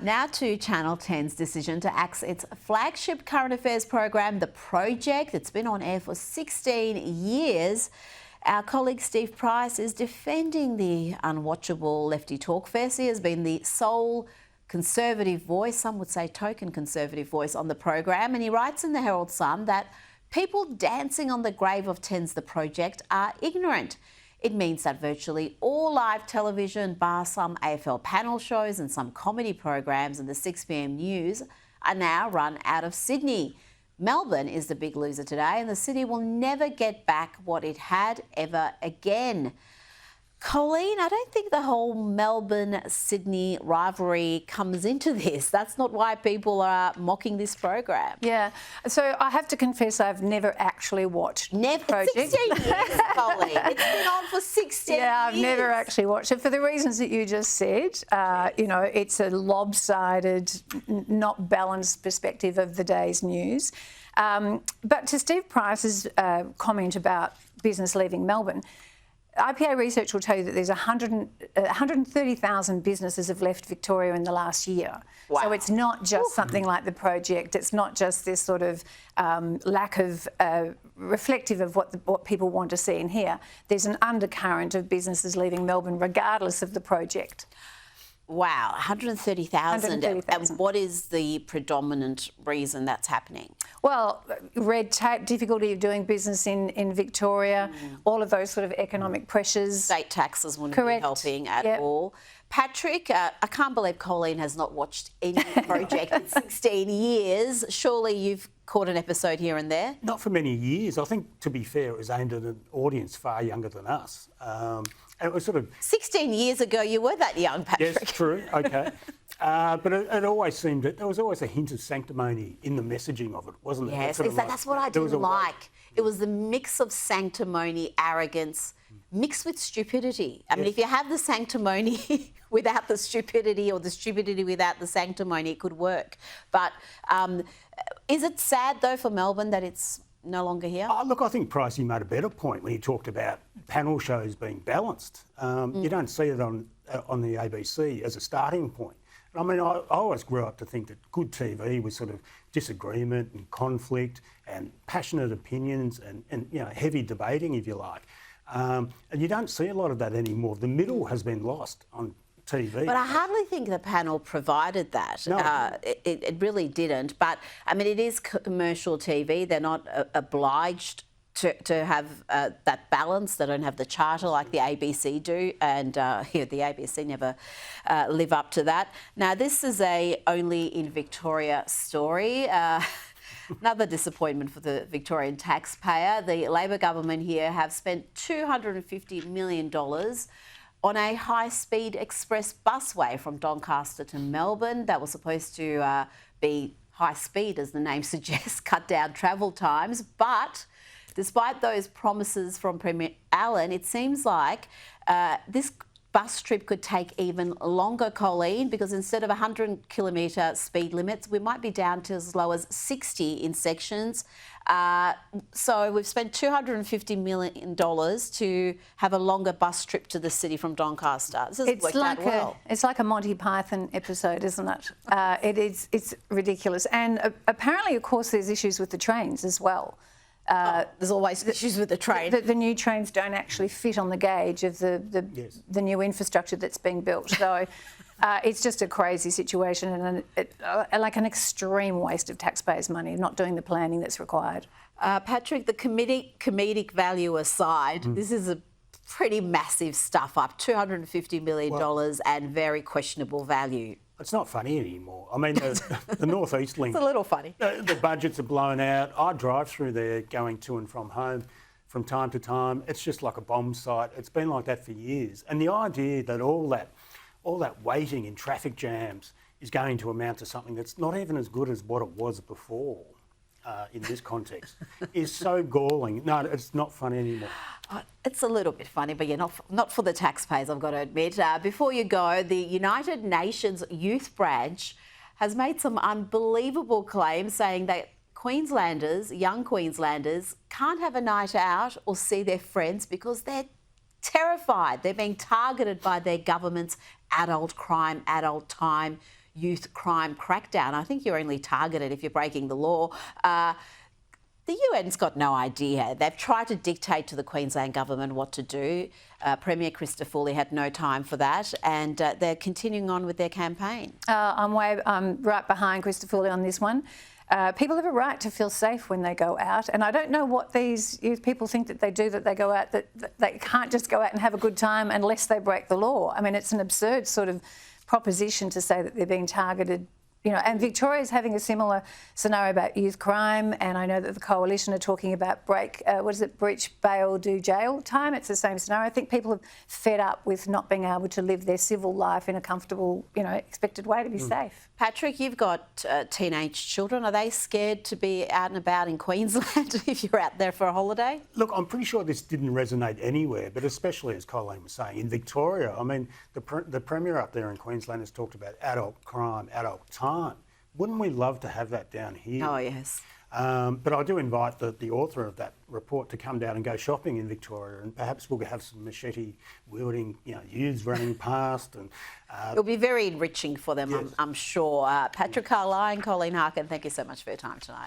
Now to Channel 10's decision to axe its flagship current affairs program, The Project. It's been on air for 16 years. Our colleague Steve Price is defending the unwatchable Lefty Talk Fest. He has been the sole conservative voice, some would say token conservative voice, on the program. And he writes in the Herald Sun that people dancing on the grave of 10's The Project are ignorant. It means that virtually all live television, bar some AFL panel shows and some comedy programs and the 6 p.m. news, are now run out of Sydney. Melbourne is the big loser today, and the city will never get back what it had ever again. Colleen, I don't think the whole Melbourne-Sydney rivalry comes into this. That's not why people are mocking this program. Yeah. So I have to confess I've never actually watched Never. Project. 16 years, Colleen. It's been on for 16 years. Yeah, I've never actually watched it for the reasons that you just said. You know, it's a lopsided, not balanced perspective of the day's news. But to Steve Price's comment about business leaving Melbourne, IPA research will tell you that there's 130,000 businesses have left Victoria in the last year. Wow. So it's not just something like The Project. It's not just this sort of lack of reflective of what people want to see and hear. There's an undercurrent of businesses leaving Melbourne regardless of The Project. Wow, 130,000. And what is the predominant reason that's happening? Well, red tape, difficulty of doing business in Victoria, all of those sort of economic pressures. State taxes wouldn't be helping at all. Patrick, I can't believe Colleen has not watched any Project in 16 years. Surely you've caught an episode here and there? Not for many years. I think, to be fair, it was aimed at an audience far younger than us. It was sort of 16 years ago. You were that young, Patrick. Yes, true. Okay, but it always seemed that there was always a hint of sanctimony in the messaging of it, wasn't there? Yes, that's what I didn't like. It was the mix of sanctimony, arrogance, mixed with stupidity. I mean, if you have the sanctimony without the stupidity, or the stupidity without the sanctimony, it could work. But is it sad though for Melbourne that it's no longer here? Oh, look, I think Pricey made a better point when he talked about panel shows being balanced. You don't see it on the ABC as a starting point. I mean, I always grew up to think that good TV was sort of disagreement and conflict and passionate opinions and you know, heavy debating, if you like. And you don't see a lot of that anymore. The middle has been lost on TV. But I hardly think the panel provided that. No. It really didn't. But, I mean, it is commercial TV. They're not obliged to have that balance. They don't have the charter like the ABC do. And the ABC never live up to that. Now, this is a only in Victoria story. Another disappointment for the Victorian taxpayer. The Labor government here have spent $250 million on a high-speed express busway from Doncaster to Melbourne. That was supposed to be high speed, as the name suggests, cut down travel times. But despite those promises from Premier Allen, it seems like this bus trip could take even longer, Colleen, because instead of 100-kilometre speed limits, we might be down to as low as 60 in sections. So we've spent $250 million to have a longer bus trip to the city from Doncaster. This has worked out well. It's like a Monty Python episode, isn't it? It's ridiculous. And apparently, of course, there's issues with the trains as well. There's always issues with the train. The new trains don't actually fit on the gauge of the new infrastructure that's being built. So it's just a crazy situation and like an extreme waste of taxpayers' money, not doing the planning that's required. Patrick, the comedic value aside, this is a pretty massive stuff up, $250 million and very questionable value. It's not funny anymore. I mean, the North East Link... It's a little funny. The budgets are blown out. I drive through there going to and from home from time to time. It's just like a bomb site. It's been like that for years. And the idea that all that waiting in traffic jams is going to amount to something that's not even as good as what it was before in this context is so galling. No, it's not funny anymore. It's a little bit funny, but not for the taxpayers, I've got to admit. Before you go, the United Nations Youth Branch has made some unbelievable claims saying that Queenslanders, young Queenslanders, can't have a night out or see their friends because they're terrified. They're being targeted by their government's adult crime, adult time youth crime crackdown. I think you're only targeted if you're breaking the law. The UN's got no idea. They've tried to dictate to the Queensland government what to do. Premier Christofouli had no time for that, and they're continuing on with their campaign. I'm right behind Christofouli on this one. People have a right to feel safe when they go out, and I don't know what these youth people think that they do, that they go out, that they can't just go out and have a good time unless they break the law. I mean, it's an absurd sort of proposition to say that they're being targeted. You know, and Victoria's having a similar scenario about youth crime, and I know that the Coalition are talking about breach bail, do jail time. It's the same scenario. I think people are fed up with not being able to live their civil life in a comfortable, expected way to be safe. Patrick, you've got teenage children. Are they scared to be out and about in Queensland if you're out there for a holiday? Look, I'm pretty sure this didn't resonate anywhere, but especially, as Colleen was saying, in Victoria. I mean, the Premier up there in Queensland has talked about adult crime, adult time. Wouldn't we love to have that down here? Oh, yes. But I do invite the author of that report to come down and go shopping in Victoria, and perhaps we'll have some machete-wielding youths running past. And it'll be very enriching for them, yes. I'm sure. Patrick Carline, Colleen Harkin, thank you so much for your time tonight.